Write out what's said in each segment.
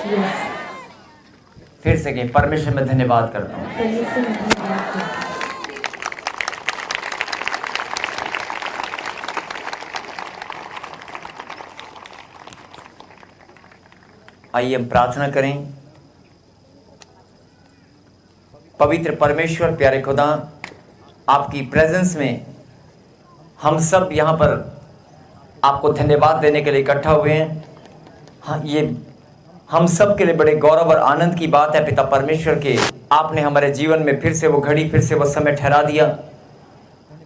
फिर से कहें, परमेश्वर में धन्यवाद करता हूँ। आइए हम प्रार्थना करें। पवित्र परमेश्वर, प्यारे खुदा, आपकी प्रेजेंस में हम सब यहाँ पर आपको धन्यवाद देने के लिए इकट्ठा हुए हैं। हाँ, ये हम सब के लिए बड़े गौरव और आनंद की बात है पिता परमेश्वर के आपने हमारे जीवन में फिर से वो घड़ी, फिर से वो समय ठहरा दिया।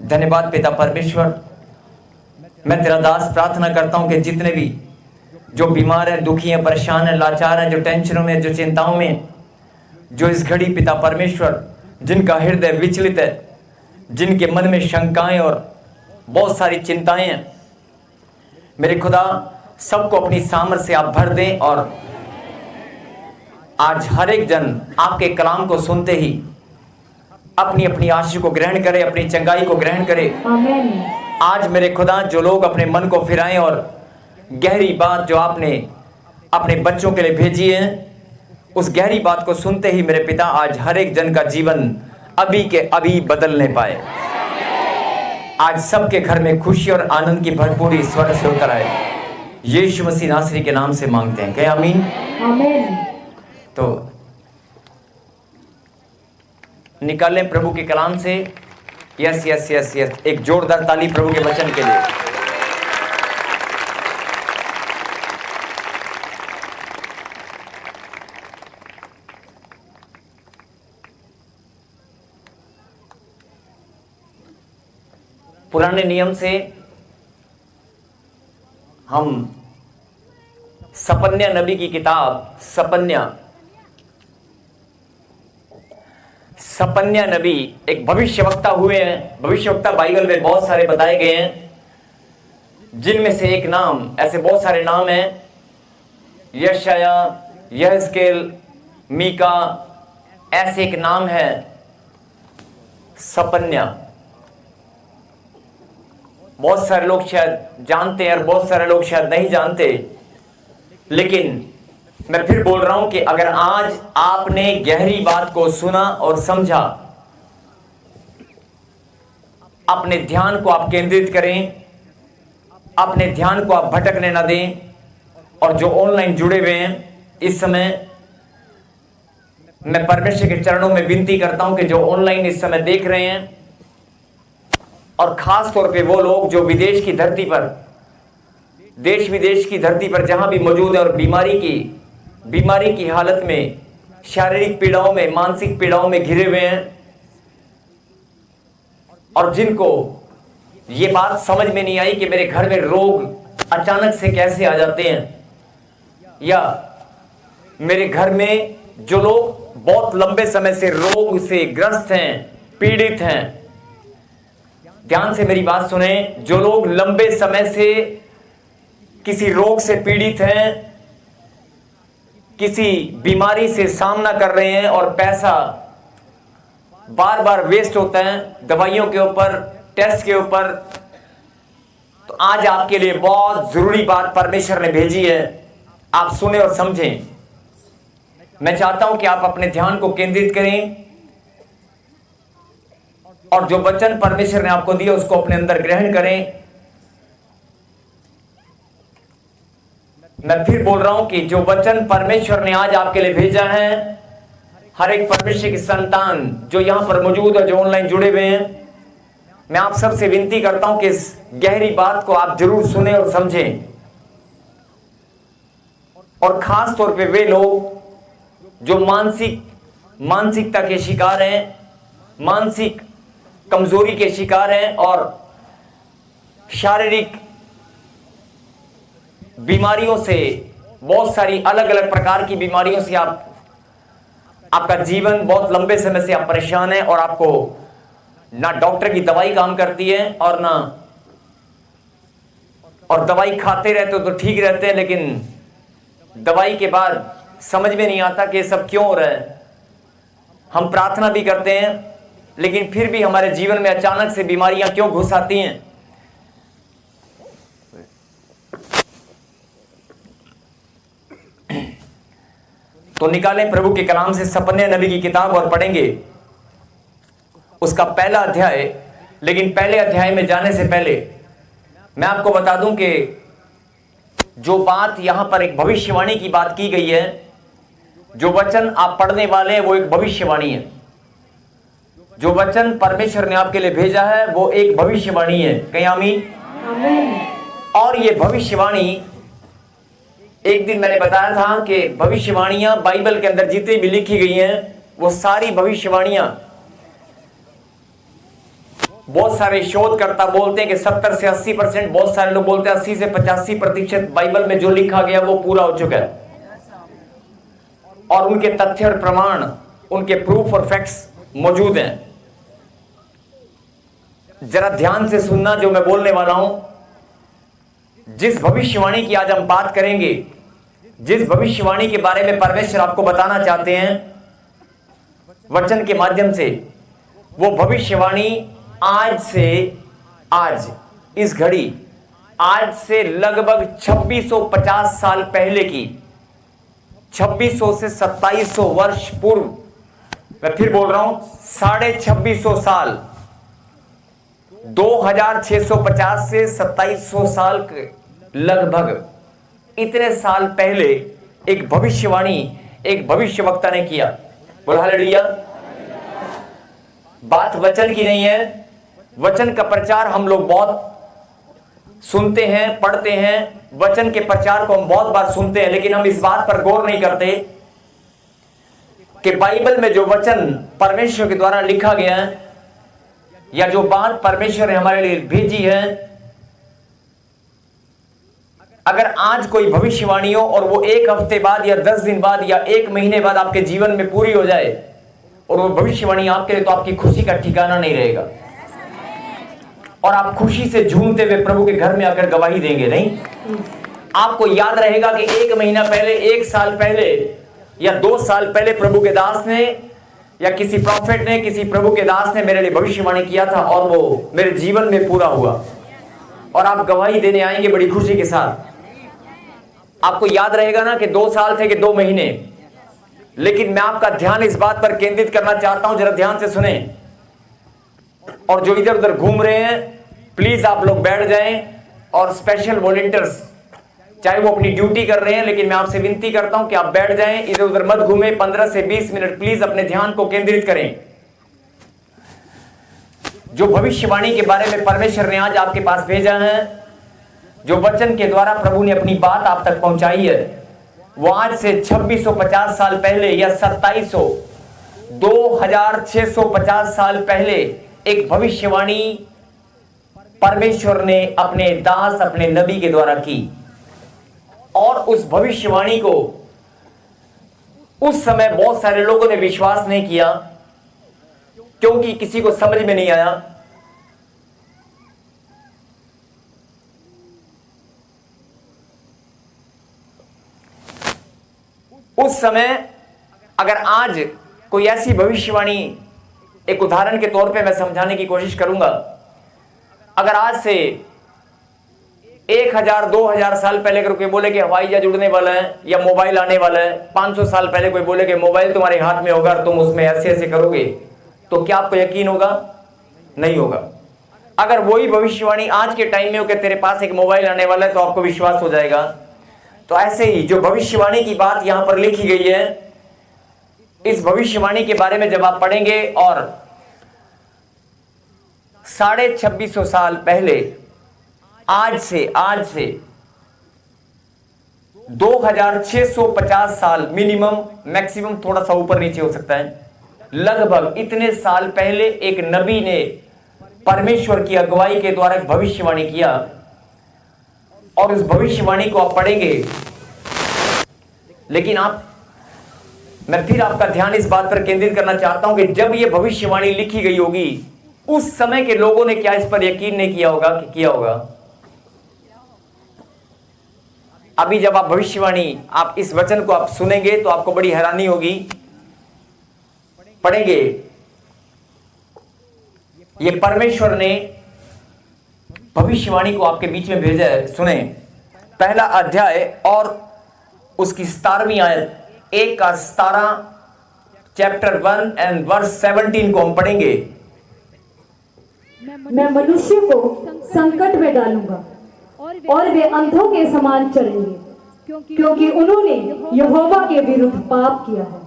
धन्यवाद पिता परमेश्वर। मैं तेरा दास प्रार्थना करता हूँ कि जितने भी जो बीमार हैं, दुखी हैं, परेशान हैं, लाचार हैं, जो टेंशनों में, जो चिंताओं में, जो इस घड़ी पिता परमेश्वर जिनका हृदय विचलित है, जिनके मन में शंकाएं और बहुत सारी चिंताएं हैं, मेरे खुदा सबको अपनी सामर्थ से आप भर दें और आज हर एक जन आपके कलाम को सुनते ही अपनी अपनी आशीष को ग्रहण करे, अपनी चंगाई को ग्रहण करे। आमीन। आज मेरे खुदा जो लोग अपने मन को फिराएं और गहरी बात जो आपने अपने बच्चों के लिए भेजी है, उस गहरी बात को सुनते ही मेरे पिता आज हर एक जन का जीवन अभी के अभी बदलने पाए। आज सबके घर में खुशी और आनंद की भरपूरी स्वर्ग से उतर आए। यीशु मसीह नासरी के नाम से मांगते हैं, क्या आमीन? आमीन। तो निकालें प्रभु के कलाम से। यस यस यस यस, एक जोरदार ताली प्रभु के वचन के लिए। पुराने नियम से हम सपन्या नबी की किताब सपन्या नबी एक भविष्यवक्ता हुए हैं। भविष्यवक्ता बाइबल में बहुत सारे बताए गए हैं, जिनमें से एक नाम, ऐसे बहुत सारे नाम हैं, यशाया, यहेजकेल, मीका, ऐसे एक नाम है सपन्या। बहुत सारे लोग शायद जानते हैं और बहुत सारे लोग शायद नहीं जानते, लेकिन मैं फिर बोल रहा हूं कि अगर आज आपने गहरी बात को सुना और समझा, अपने ध्यान को आप केंद्रित करें, अपने ध्यान को आप भटकने ना दें। और जो ऑनलाइन जुड़े हुए हैं इस समय, मैं परमेश्वर के चरणों में विनती करता हूं कि जो ऑनलाइन इस समय देख रहे हैं, और खास तौर पे वो लोग जो विदेश की धरती पर, देश विदेश की धरती पर जहां भी मौजूद है और बीमारी की हालत में, शारीरिक पीड़ाओं में, मानसिक पीड़ाओं में घिरे हुए हैं, और जिनको ये बात समझ में नहीं आई कि मेरे घर में रोग अचानक से कैसे आ जाते हैं, या मेरे घर में जो लोग बहुत लंबे समय से रोग से ग्रस्त हैं, पीड़ित हैं। ध्यान से मेरी बात सुने। जो लोग लंबे समय से किसी रोग से पीड़ित हैं, किसी बीमारी से सामना कर रहे हैं और पैसा बार बार वेस्ट होता है दवाइयों के ऊपर, टेस्ट के ऊपर, तो आज आपके लिए बहुत जरूरी बात परमेश्वर ने भेजी है। आप सुने और समझें। मैं चाहता हूं कि आप अपने ध्यान को केंद्रित करें और जो वचन परमेश्वर ने आपको दिया उसको अपने अंदर ग्रहण करें। मैं फिर बोल रहा हूं कि जो वचन परमेश्वर ने आज आपके लिए भेजा है, हर एक परमेश्वर की संतान जो यहां पर मौजूद है, जो ऑनलाइन जुड़े हुए हैं, मैं आप सबसे विनती करता हूं कि इस गहरी बात को आप जरूर सुने और समझें। और खास तौर पे वे लोग जो मानसिकता के शिकार हैं, मानसिक कमजोरी के शिकार हैं और शारीरिक बीमारियों से, बहुत सारी अलग अलग प्रकार की बीमारियों से आपका जीवन बहुत लंबे समय से आप परेशान हैं, और आपको ना डॉक्टर की दवाई काम करती है और दवाई खाते रहते हो तो ठीक रहते हैं, लेकिन दवाई के बाद समझ में नहीं आता कि सब क्यों हो रहा है। हम प्रार्थना भी करते हैं, लेकिन फिर भी हमारे जीवन में अचानक से बीमारियां क्यों घुस आती हैं। तो निकालें प्रभु के कलाम से सपने नबी की किताब और पढ़ेंगे उसका पहला अध्याय। लेकिन पहले अध्याय में जाने से पहले मैं आपको बता दूं कि जो बात यहां पर एक भविष्यवाणी की बात की गई है, जो वचन आप पढ़ने वाले हैं वो एक भविष्यवाणी है। जो वचन परमेश्वर ने आपके लिए भेजा है वो एक भविष्यवाणी है। कहीं आमीन। और ये भविष्यवाणी, एक दिन मैंने बताया था कि भविष्यवाणियां बाइबल के अंदर जितनी भी लिखी गई हैं वो सारी भविष्यवाणियां, बहुत सारे शोधकर्ता बोलते हैं कि 70 से 80%, बहुत सारे लोग बोलते हैं 80 से 85% बाइबल में जो लिखा गया वो पूरा हो चुका है। और उनके तथ्य और प्रमाण, उनके प्रूफ और फैक्ट्स मौजूद हैं। जरा ध्यान से सुनना जो मैं बोलने वाला हूं। जिस भविष्यवाणी की आज हम बात करेंगे, जिस भविष्यवाणी के बारे में परमेश्वर आपको बताना चाहते हैं वचन के माध्यम से, वो भविष्यवाणी आज से, आज इस घड़ी, आज से लगभग 2650 साल पहले की, 2600 से 2700 वर्ष पूर्व, मैं फिर बोल रहा हूं 2650 साल, 2650 से 2700 साल के लगभग, इतने साल पहले एक भविष्यवाणी एक भविष्यवक्ता ने किया। बोला हालेलुया। बात वचन की नहीं है। वचन का प्रचार हम लोग बहुत सुनते हैं, पढ़ते हैं, वचन के प्रचार को हम बहुत बार सुनते हैं, लेकिन हम इस बात पर गौर नहीं करते कि बाइबल में जो वचन परमेश्वर के द्वारा लिखा गया है या जो बात परमेश्वर ने हमारे लिए भेजी है, अगर आज कोई भविष्यवाणी हो और वो 1 हफ्ते बाद या 10 दिन बाद या 1 महीने बाद आपके जीवन में पूरी हो जाए और वो भविष्यवाणी आपके लिए, तो आपकी खुशी का ठिकाना नहीं रहेगा और आप खुशी से झूमते हुए प्रभु के घर में आकर गवाही देंगे। नहीं, आपको याद रहेगा कि 1 महीना पहले, 1 साल पहले या 2 साल पहले प्रभु के दास ने या किसी प्रॉफिट ने, किसी प्रभु के दास ने मेरे लिए भविष्यवाणी किया था और वो मेरे जीवन में पूरा हुआ और आप गवाही देने आएंगे बड़ी खुशी के साथ। आपको याद रहेगा ना कि 2 साल थे कि 2 महीने, लेकिन मैं आपका ध्यान इस बात पर केंद्रित करना चाहता हूं, जरा ध्यान से सुने। और जो इधर उधर घूम रहे हैं प्लीज आप लोग बैठ जाएं, और स्पेशल वॉलंटियर्स चाहे वो अपनी ड्यूटी कर रहे हैं, लेकिन मैं आपसे विनती करता हूं कि आप बैठ जाएं, इधर उधर मत घूमें। 15 से 20 मिनट प्लीज अपने ध्यान को केंद्रित करें। जो भविष्यवाणी के बारे में परमेश्वर ने आज आपके पास भेजा है, जो वचन के द्वारा प्रभु ने अपनी बात आप तक पहुंचाई है, वो आज से 2650 साल पहले या 2700, 2650 साल पहले एक भविष्यवाणी परमेश्वर ने अपने दास, अपने नबी के द्वारा की। और उस भविष्यवाणी को उस समय बहुत सारे लोगों ने विश्वास नहीं किया, क्योंकि किसी को समझ में नहीं आया। उस समय अगर आज कोई ऐसी भविष्यवाणी, एक उदाहरण के तौर पे मैं समझाने की कोशिश करूंगा, अगर आज से 1000-2000 साल पहले अगर कोई बोले कि हवाई जहाज उड़ने वाला है या मोबाइल आने वाला है, 500 साल पहले कोई बोले कि मोबाइल तुम्हारे हाथ में होगा, तुम उसमें ऐसे ऐसे करोगे, तो क्या आपको यकीन होगा? नहीं होगा। अगर वही भविष्यवाणी आज के टाइम में हो कि तेरे पास एक मोबाइल आने वाला है, तो आपको विश्वास हो जाएगा। तो ऐसे ही जो भविष्यवाणी की बात यहां पर लिखी गई है, इस भविष्यवाणी के बारे में जब आप पढ़ेंगे और 2650 साल पहले, आज से 2650 साल, मिनिमम, मैक्सिमम थोड़ा सा ऊपर नीचे हो सकता है, लगभग इतने साल पहले एक नबी ने परमेश्वर की अगुवाई के द्वारा एक भविष्यवाणी किया। और उस भविष्यवाणी को आप पढ़ेंगे, लेकिन मैं फिर आपका ध्यान इस बात पर केंद्रित करना चाहता हूं कि जब यह भविष्यवाणी लिखी गई होगी, उस समय के लोगों ने क्या इस पर यकीन नहीं किया होगा कि किया होगा? अभी जब आप भविष्यवाणी, आप इस वचन को आप सुनेंगे तो आपको बड़ी हैरानी होगी। पढ़ेंगे, ये परमेश्वर ने भविष्यवाणी को आपके बीच में भेजा है। सुने, पहला अध्याय और उसकी 17वीं आयत, 1 का 17 चैप्टर 1 एंड वर्स 17 को हम पढ़ेंगे। मैं मनुष्य को संकट में डालूंगा और वे अंधों के समान चलेंगे, क्योंकि उन्होंने यहोवा के विरुद्ध पाप किया है।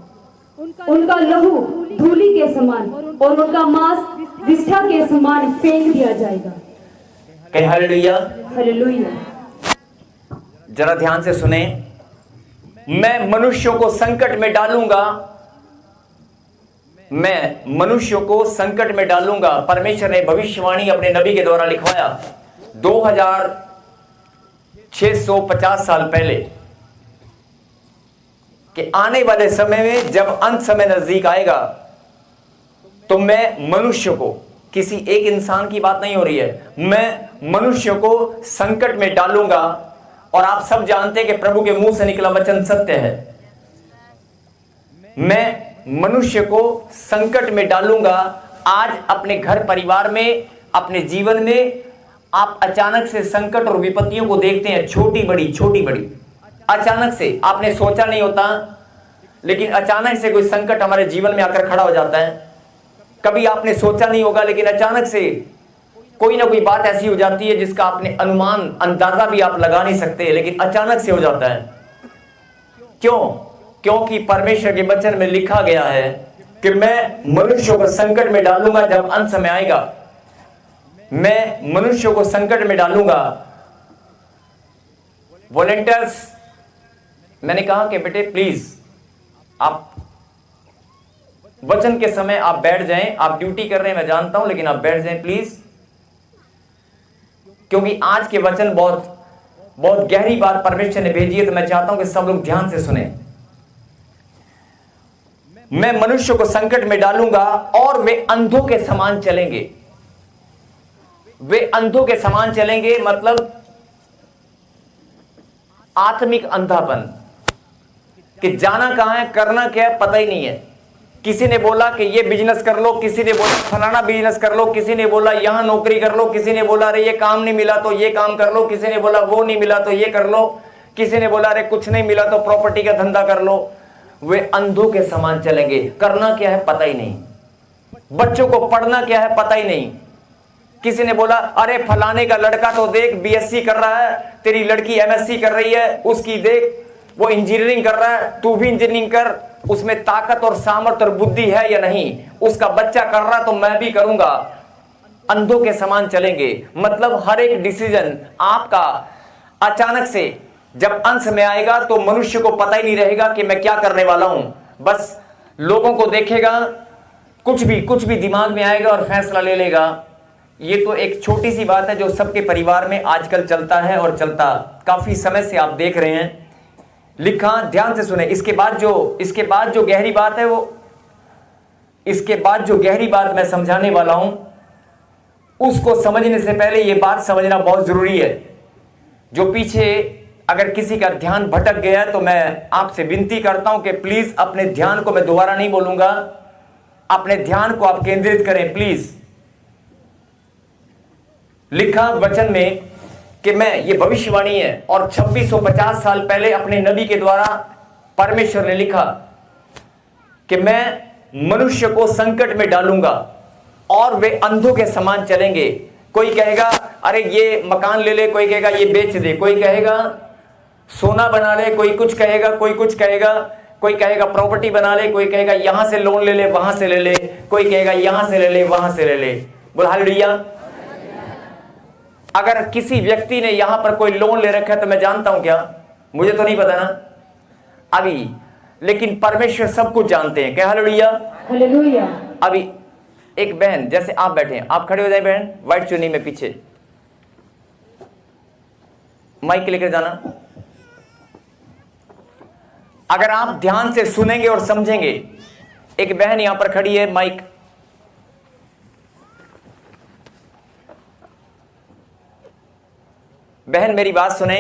उनका लहू धूलि के समान और उनका मांस विष्ठा के समान फेंक दिया जाएगा। कहे हालेलुया। हालेलुया। जरा ध्यान से सुने, मैं मनुष्यों को संकट में डालूंगा, मैं मनुष्यों को संकट में डालूंगा। परमेश्वर ने भविष्यवाणी अपने नबी के द्वारा लिखवाया 2650 साल पहले कि आने वाले समय में जब अंत समय नजदीक आएगा तो मैं मनुष्य को, किसी एक इंसान की बात नहीं हो रही है, मैं मनुष्य को संकट में डालूंगा। और आप सब जानते हैं कि प्रभु के मुंह से निकला वचन सत्य है। मैं मनुष्य को संकट में डालूंगा। आज अपने घर परिवार में, अपने जीवन में आप अचानक से संकट और विपत्तियों को देखते हैं, छोटी बड़ी अचानक से। आपने सोचा नहीं होता, लेकिन अचानक से कोई संकट हमारे जीवन में आकर खड़ा हो जाता है। कभी आपने सोचा नहीं होगा, लेकिन अचानक से कोई ना कोई बात ऐसी हो जाती है जिसका आपने अनुमान, अंदाजा भी आप लगा नहीं सकते, लेकिन अचानक से हो जाता है। क्यों? क्योंकि परमेश्वर के वचन में लिखा गया है कि मैं मनुष्यों को संकट में डालूंगा जब अंत समय आएगा। मैं मनुष्यों को संकट में डालूंगा। वॉलंटियर्स, मैंने कहा कि बेटे प्लीज आप वचन के समय आप बैठ जाएं। आप ड्यूटी कर रहे हैं मैं जानता हूं, लेकिन आप बैठ जाएं प्लीज, क्योंकि आज के वचन बहुत गहरी बात परमेश्वर ने भेजी है। तो मैं चाहता हूं कि सब लोग ध्यान से सुने। मैं मनुष्य को संकट में डालूंगा और वे अंधों के समान चलेंगे। वे अंधों के समान चलेंगे मतलब आत्मिक अंधापन, कि जाना कहां है, करना क्या है, पता ही नहीं है। किसी ने बोला कि ये बिजनेस कर लो, किसी ने बोला फलाना बिजनेस कर लो, किसी ने बोला यहां नौकरी कर लो, किसी ने बोला अरे ये काम नहीं मिला तो ये काम कर लो, किसी ने बोला वो नहीं मिला तो ये कर लो, किसी ने बोला अरे कुछ नहीं मिला तो प्रॉपर्टी का धंधा कर लो। वे अंधों के समान चलेंगे। करना क्या है पता ही नहीं, बच्चों को पढ़ना क्या है पता ही नहीं। किसी ने बोला अरे फलाने का लड़का तो देख बीएससी कर रहा है, तेरी लड़की एमएससी कर रही है, उसकी देख वो इंजीनियरिंग कर रहा है, तू भी इंजीनियरिंग कर, उसमें ताकत और सामर्थ्य और बुद्धि है या नहीं, उसका बच्चा कर रहा तो मैं भी करूंगा। अंधों के समान चलेंगे मतलब हर एक डिसीजन आपका अचानक से जब अंत में आएगा तो मनुष्य को पता ही नहीं रहेगा कि मैं क्या करने वाला हूं। बस लोगों को देखेगा, कुछ भी दिमाग में आएगा और फैसला ले लेगा। ये तो एक छोटी सी बात है जो सबके परिवार में आजकल चलता है और चलता काफी समय से आप देख रहे हैं। लिखा, ध्यान से सुने। इसके बाद जो गहरी बात है वो, इसके बाद जो गहरी बात मैं समझाने वाला हूं उसको समझने से पहले ये बात समझना बहुत जरूरी है। जो पीछे अगर किसी का ध्यान भटक गया तो मैं आपसे विनती करता हूं कि प्लीज अपने ध्यान को, मैं दोबारा नहीं बोलूंगा, अपने ध्यान को आप केंद्रित करें प्लीज। लिखा वचन में कि मैं, ये भविष्यवाणी है और 2650 साल पहले अपने नबी के द्वारा परमेश्वर ने लिखा कि मैं मनुष्य को संकट में डालूंगा और वे अंधों के समान चलेंगे। कोई कहेगा अरे ये मकान ले ले, कोई कहेगा ये बेच दे, कोई कहेगा सोना बना ले, कोई कुछ कहेगा, कोई कहेगा प्रॉपर्टी बना ले, कोई कहेगा यहां से लोन ले ले, वहां से ले ले, कोई कहेगा यहां से ले ले, वहां से ले ले। बोल हालेलुया। अगर किसी व्यक्ति ने यहां पर कोई लोन ले रखा है तो मैं जानता हूं क्या, मुझे तो नहीं पता ना अभी, लेकिन परमेश्वर सब कुछ जानते हैं। क्या हालेलुया। हालेलुया। अभी एक बहन, जैसे आप बैठे हैं, आप खड़े हो जाए बहन, व्हाइट चुन्नी में पीछे, माइक लेकर जाना। अगर आप ध्यान से सुनेंगे और समझेंगे, एक बहन यहां पर खड़ी है, माइक, बहन मेरी बात सुने।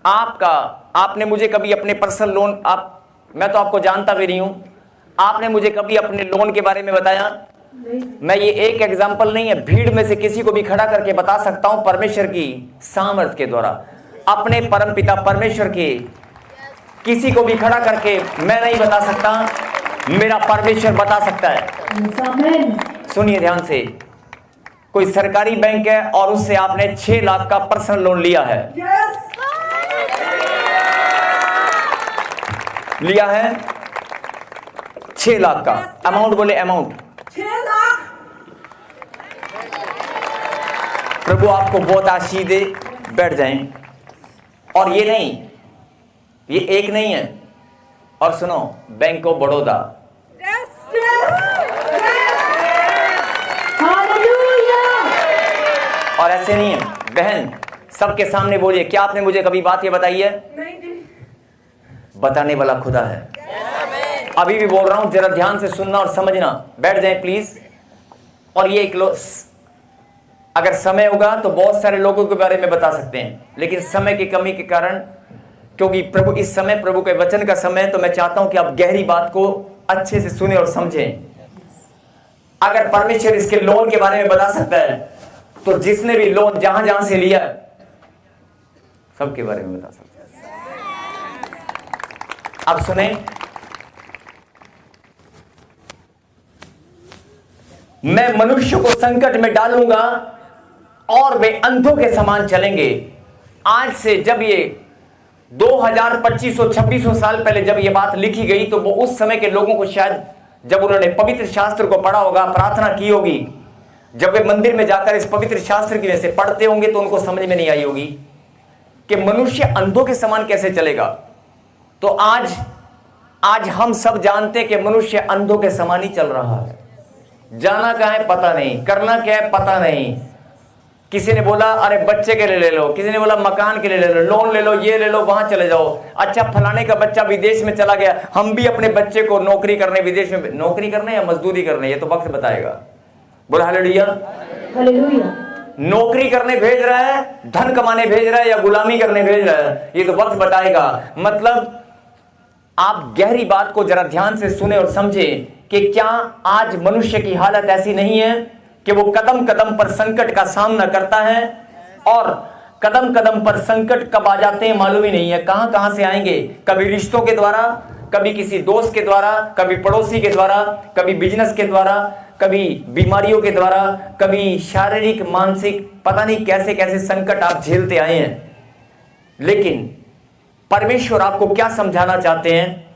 आपने मुझे कभी अपने पर्सनल लोन, मैं तो आपको जानता भी नहीं हूं, आपने मुझे कभी अपने लोन के बारे में बताया? मैं ये एक एग्जाम्पल नहीं है, भीड़ में से किसी को भी खड़ा करके बता सकता हूं परमेश्वर की सामर्थ के द्वारा, अपने परमपिता परमेश्वर किसी को भी खड़ा करके मैं नहीं बता सकता, मेरा परमेश्वर बता सकता है। आमीन। सुनिए ध्यान से, कोई सरकारी बैंक है और उससे आपने 6 लाख का पर्सनल लोन लिया है, लिया है 6 लाख का अमाउंट, बोले अमाउंट 6 लाख। प्रभु आपको बहुत आशीष दे, बैठ जाएं। और ये नहीं, ये एक नहीं है। और सुनो, बैंक ऑफ बड़ौदा, हालेलुया। और ऐसे नहीं है बहन, सबके सामने बोलिए, क्या आपने मुझे कभी बात ये बताई है? नहीं जी। बताने वाला खुदा है। अभी भी बोल रहा हूं, जरा ध्यान से सुनना और समझना। बैठ जाएं प्लीज। और ये एक अगर समय होगा तो बहुत सारे लोगों के बारे में बता सकते हैं, लेकिन समय की कमी के कारण, क्योंकि प्रभु इस समय प्रभु के वचन का समय है, तो मैं चाहता हूं कि आप गहरी बात को अच्छे से सुने और समझें। अगर परमेश्वर इसके लोन के बारे में बता सकता है, तो जिसने भी लोन जहां जहां से लिया सबके बारे में बता सकता है। अब सुने, मैं मनुष्य को संकट में डालूंगा और वे अंधों के समान चलेंगे। आज से जब ये 2000-2500-2600 साल पहले जब ये बात लिखी गई, तो वो उस समय के लोगों को शायद जब उन्होंने पवित्र शास्त्र को पढ़ा होगा, प्रार्थना की होगी, जब वे मंदिर में जाकर इस पवित्र शास्त्र की वजह से पढ़ते होंगे, तो उनको समझ में नहीं आई होगी कि मनुष्य अंधों के समान कैसे चलेगा। तो आज हम सब जानते हैं कि मनुष्य अंधों के समान ही चल रहा है। जाना कहां है पता नहीं, करना क्या है पता नहीं। किसी ने बोला अरे बच्चे के लिए ले लो, किसी ने बोला मकान के लिए ले लो, लोन ले लो, ये ले लो, वहां चले जाओ। अच्छा, फलाने का बच्चा विदेश में चला गया, हम भी अपने बच्चे को नौकरी करने, विदेश में नौकरी करने या मजदूरी करने, ये तो वक्त बताएगा। बोला हालेलुया, हालेलुया। नौकरी करने भेज रहा है, धन कमाने भेज रहा है, या गुलामी करने भेज रहा है, ये तो वक्त बताएगा। मतलब आप गहरी बात को जरा ध्यान से सुने और समझे कि क्या आज मनुष्य की हालत ऐसी नहीं है कि वो कदम कदम पर संकट का सामना करता है, और कदम कदम पर संकट कब आ जाते हैं मालूम ही नहीं है, कहां कहां से आएंगे। कभी रिश्तों के द्वारा, कभी किसी दोस्त के द्वारा, कभी पड़ोसी के द्वारा, कभी बिजनेस के द्वारा, कभी बीमारियों के द्वारा, कभी शारीरिक मानसिक, पता नहीं कैसे कैसे संकट आप झेलते आए हैं। लेकिन परमेश्वर आपको क्या समझाना चाहते हैं?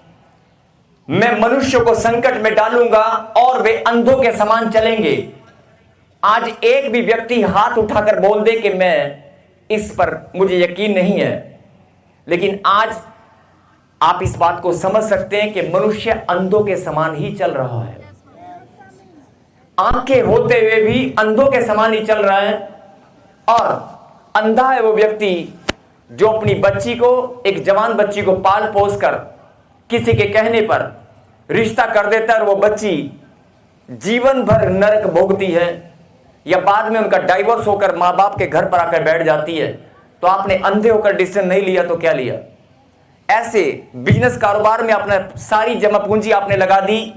मैं मनुष्य को संकट में डालूंगा और वे अंधों के समान चलेंगे। आज एक भी व्यक्ति हाथ उठाकर बोल दे कि मैं इस पर मुझे यकीन नहीं है, लेकिन आज आप इस बात को समझ सकते हैं कि मनुष्य अंधों के समान ही चल रहा है। आंखें होते हुए भी अंधों के समान ही चल रहा है। और अंधा है वो व्यक्ति जो अपनी बच्ची को, एक जवान बच्ची को पाल पोस कर किसी के कहने पर रिश्ता कर देता है, और वो बच्ची जीवन भर नरक भोगती है, या बाद में उनका डाइवोर्स होकर मां बाप के घर पर आकर बैठ जाती है। तो आपने अंधे होकर डिसीजन नहीं लिया तो क्या लिया? ऐसे बिजनेस कारोबार में अपना सारी जमा पूंजी आपने लगा दी,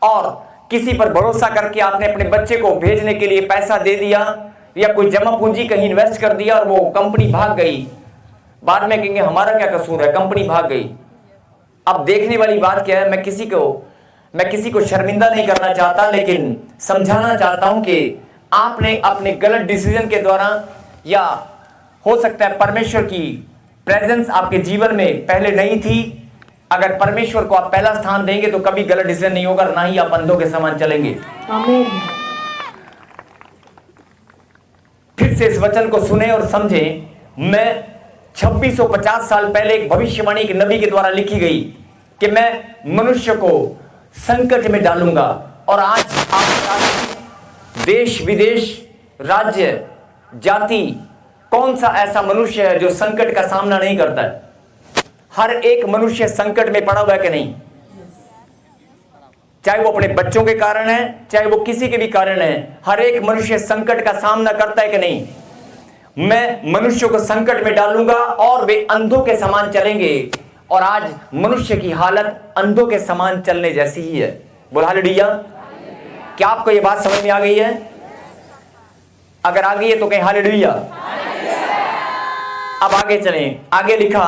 और किसी पर भरोसा करके आपने अपने बच्चे को भेजने के लिए पैसा दे दिया, या कोई जमा पूंजी कहीं इन्वेस्ट कर दिया, और वो कंपनी भाग गई। बाद में कहेंगे हमारा क्या कसूर है, कंपनी भाग गई। अब देखने वाली बात क्या है, मैं किसी को शर्मिंदा नहीं करना चाहता, लेकिन समझाना चाहता हूं कि आपने अपने गलत डिसीजन के द्वारा, या हो सकता है परमेश्वर की प्रेजेंस आपके जीवन में पहले नहीं थी। अगर परमेश्वर को आप पहला स्थान देंगे तो कभी गलत डिसीजन नहीं होगा, ना ही आप अंधों के समान चलेंगे। आमीन। फिर से इस वचन को सुने और समझें। मैं 2650 साल पहले एक भविष्यवाणी एक नबी के द्वारा लिखी गई कि मैं मनुष्य को संकट में डालूंगा। और आज आप देश विदेश, राज्य, जाति, कौन सा ऐसा मनुष्य है जो संकट का सामना नहीं करता है? हर एक मनुष्य संकट में पड़ा हुआ है कि नहीं? चाहे वो अपने बच्चों के कारण है, चाहे वो किसी के भी कारण है, हर एक मनुष्य संकट का सामना करता है कि नहीं? मैं मनुष्य को संकट में डालूंगा और वे अंधों के समान चलेंगे। और आज मनुष्य की हालत अंधों के समान चलने जैसी ही है। बोला हालेलुया। क्या आपको यह बात समझ में आ गई है? अगर आ गई है तो कहें हालेलुया। अब आगे चलें। आगे लिखा,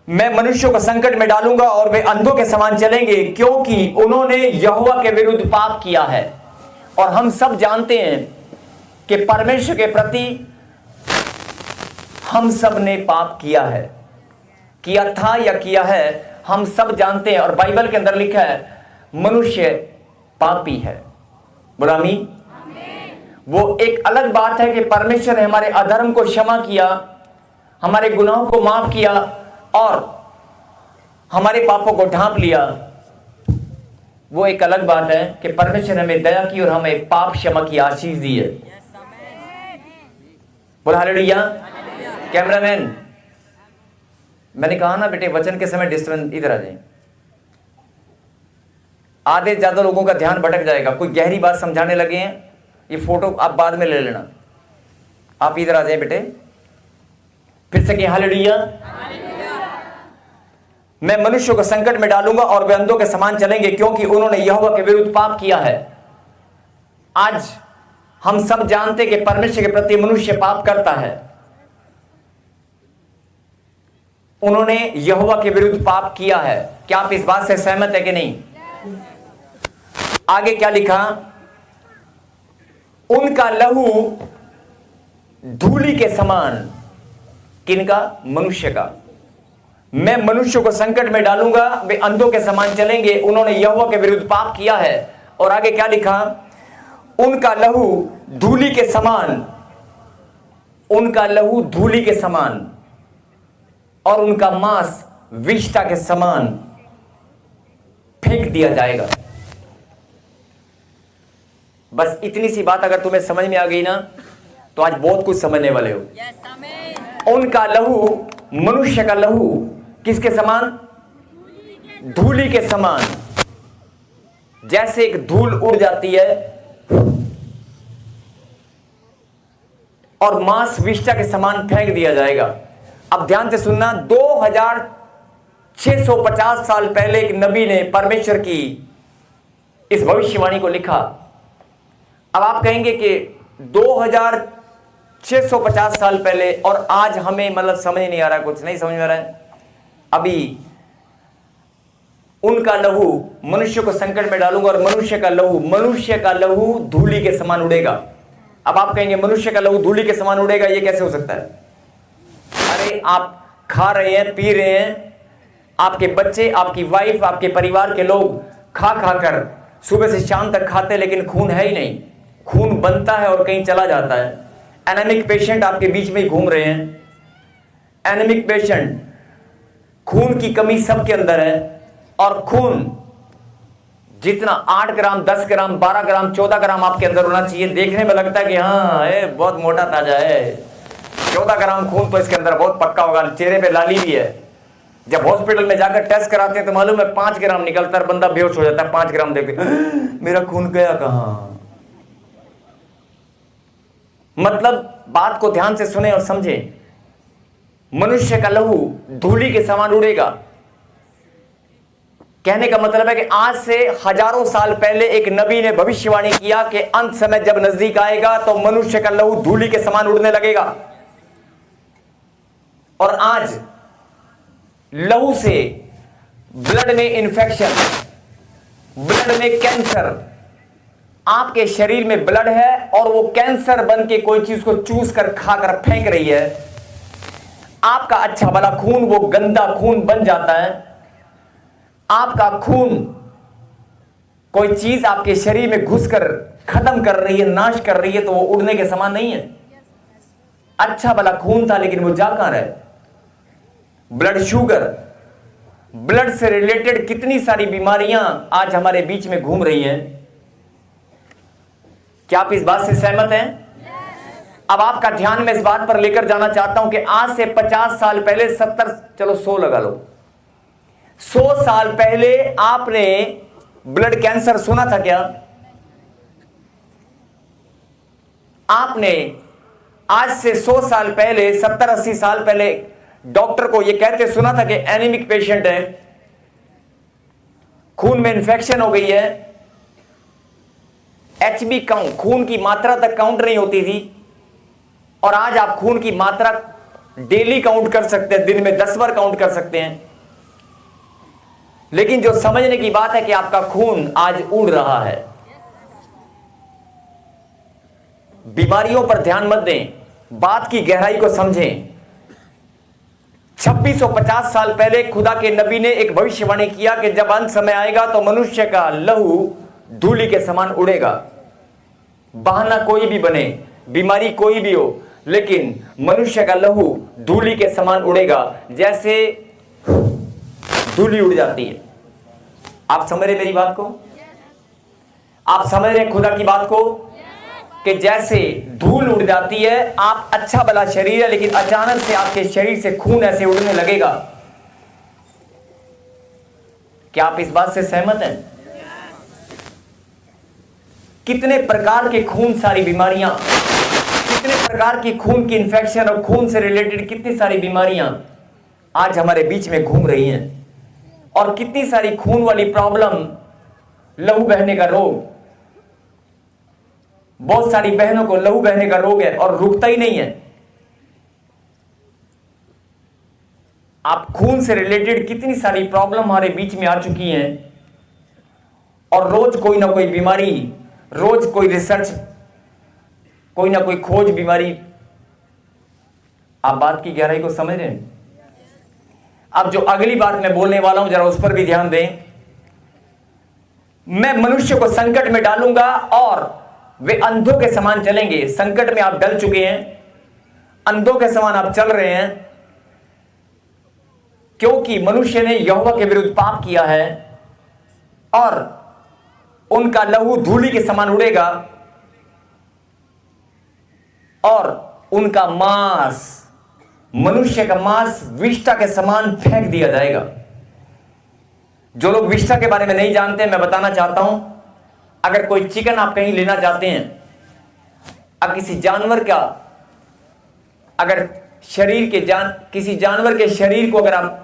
मैं मनुष्यों को संकट में डालूंगा और वे अंधों के समान चलेंगे, क्योंकि उन्होंने यहोवा के विरुद्ध पाप किया है। और हम सब जानते हैं कि परमेश्वर के प्रति हम सब ने पाप किया है, किया था या किया है, हम सब जानते हैं। और बाइबल के अंदर लिखा है मनुष्य पापी है। बोला आमीन। वो एक अलग बात है कि परमेश्वर ने हमारे अधर्म को क्षमा किया, हमारे गुनाहों को माफ किया और हमारे पापों को ढांप लिया। वो एक अलग बात है कि परमेश्वर ने हमें दया की और हमें पाप क्षमा की आशीष दी है। बोला हालेलुया। कैमरामैन, मैंने कहा ना बेटे वचन के समय डिस्टर्बेंस, इधर आ जाए। आधे ज्यादा लोगों का ध्यान भटक जाएगा, कोई गहरी बात समझाने लगे हैं, ये फोटो आप बाद में ले लेना। आप इधर आ जाए बेटे, फिर से हालेलुया। मैं मनुष्यों को संकट में डालूंगा और वे अंधों के समान चलेंगे, क्योंकि उन्होंने यहोवा के विरुद्ध पाप किया है। आज हम सब जानते कि परमेश्वर के प्रति मनुष्य पाप करता है। उन्होंने यहोवा के विरुद्ध पाप किया है। क्या आप इस बात से सहमत है कि नहीं? आगे क्या लिखा? उनका लहू धूलि के समान, किनका? मनुष्य का। मैं मनुष्य को संकट में डालूंगा, वे अंधों के समान चलेंगे, उन्होंने यहोवा के विरुद्ध पाप किया है। और आगे क्या लिखा? उनका लहू धूलि के समान, उनका लहू धूलि के समान और उनका मांस विष्ठा के समान फेंक दिया जाएगा। बस इतनी सी बात अगर तुम्हें समझ में आ गई ना, तो आज बहुत कुछ समझने वाले हो। उनका लहू, मनुष्य का लहू किसके समान? धूलि के समान। जैसे एक धूल उड़ जाती है और मांस विष्ठा के समान फेंक दिया जाएगा। अब ध्यान से सुनना, 2650 साल पहले एक नबी ने परमेश्वर की इस भविष्यवाणी को लिखा। अब आप कहेंगे कि 2650 साल पहले और आज हमें मतलब समझ नहीं आ रहा, कुछ नहीं समझ में आ रहा है। अभी उनका लहू मनुष्य को संकट में डालूंगा और मनुष्य का लहू धूलि के समान उड़ेगा। अब आप कहेंगे मनुष्य का लहू धूलि के समान उड़ेगा, ये कैसे हो सकता है? अरे आप खा रहे हैं, पी रहे हैं, आपके बच्चे, आपकी वाइफ, आपके परिवार के लोग खा खा कर सुबह से शाम तक खाते, लेकिन खून है ही नहीं। खून बनता है और कहीं चला जाता है। एनीमिक पेशेंट आपके बीच में ही घूम रहे हैं। एनीमिक पेशेंट, खून की कमी सबके अंदर है। और खून जितना 8 ग्राम, 10 ग्राम, 12 ग्राम, 14 ग्राम आपके अंदर होना चाहिए। देखने में लगता है कि हाँ बहुत मोटा ताजा है, 14 ग्राम खून तो इसके अंदर बहुत पक्का होगा, चेहरे पे लाली भी है। जब हॉस्पिटल में जाकर टेस्ट कराते हैं तो मालूम है 5 ग्राम निकलता है, बंदा बेहोश हो जाता है 5 ग्राम देख के, मेरा खून गया कहां? मतलब बात को ध्यान से सुने और समझे। मनुष्य का लहू धूलि के समान उड़ेगा। कहने का मतलब है कि आज से हजारों साल पहले एक नबी ने भविष्यवाणी किया कि अंत समय जब नजदीक आएगा तो मनुष्य का लहू धूलि के समान उड़ने लगेगा। और आज लहू से ब्लड में इंफेक्शन, ब्लड में कैंसर, आपके शरीर में ब्लड है और वो कैंसर बन के कोई चीज को चूस कर खाकर फेंक रही है। आपका अच्छा भला खून वो गंदा खून बन जाता है। आपका खून कोई चीज आपके शरीर में घुसकर खत्म कर रही है, नाश कर रही है, तो वो उड़ने के समान नहीं है। अच्छा भला खून था लेकिन वो जा कहां रहा है? ब्लड शुगर, ब्लड से रिलेटेड कितनी सारी बीमारियां आज हमारे बीच में घूम रही हैं। क्या आप इस बात से सहमत हैं? अब आपका ध्यान मैं इस बात पर लेकर जाना चाहता हूं कि आज से 50 साल पहले, 70, चलो 100 लगा लो, 100 साल पहले आपने ब्लड कैंसर सुना था क्या? आपने आज से 100 साल पहले, 70-80 साल पहले डॉक्टर को यह कहते सुना था कि एनीमिक पेशेंट है, खून में इंफेक्शन हो गई है, एचबी काउंट, खून की मात्रा तक काउंट नहीं होती थी, और आज आप खून की मात्रा डेली काउंट कर सकते हैं, दिन में 10 बार काउंट कर सकते हैं। लेकिन जो समझने की बात है कि आपका खून आज उड़ रहा है। बीमारियों पर ध्यान मत दें, बात की गहराई को समझें। 2650 साल पहले खुदा के नबी ने एक भविष्यवाणी किया कि जब अंत समय आएगा तो मनुष्य का लहू धूलि के समान उड़ेगा। बहाना कोई भी बने, बीमारी कोई भी हो, लेकिन मनुष्य का लहू धूलि के समान उड़ेगा, जैसे धूलि उड़ जाती है। आप समझ रहे मेरी बात को? आप समझ रहे खुदा की बात को कि जैसे धूल उड़ जाती है, आप अच्छा भला शरीर है, लेकिन अचानक से आपके शरीर से खून ऐसे उड़ने लगेगा। क्या आप इस बात से सहमत हैं? कितने प्रकार के खून सारी बीमारियां, कितने प्रकार की खून की इंफेक्शन और खून से रिलेटेड कितनी सारी बीमारियां आज हमारे बीच में घूम रही हैं, और कितनी सारी खून वाली प्रॉब्लम, लहू बहने का रोग। बहुत सारी बहनों को लहू बहने का रोग है और रुकता ही नहीं है। आप खून से रिलेटेड कितनी सारी प्रॉब्लम हमारे बीच में आ चुकी हैं, और रोज कोई ना कोई बीमारी, रोज कोई रिसर्च, कोई ना कोई खोज बीमारी। आप बात की गहराई को समझ रहे हैं? अब जो अगली बात मैं बोलने वाला हूं, जरा उस पर भी ध्यान दें। मैं मनुष्य को संकट में डालूंगा और वे अंधों के समान चलेंगे। संकट में आप डल चुके हैं, अंधों के समान आप चल रहे हैं, क्योंकि मनुष्य ने यहोवा के विरुद्ध पाप किया है, और उनका लहू धूलि के समान उड़ेगा, और उनका मांस, मनुष्य का मांस विष्ठा के समान फेंक दिया जाएगा। जो लोग विष्ठा के बारे में नहीं जानते, मैं बताना चाहता हूं, अगर कोई चिकन आप कहीं लेना चाहते हैं, अब किसी जानवर का, अगर शरीर के किसी जानवर के शरीर को अगर आप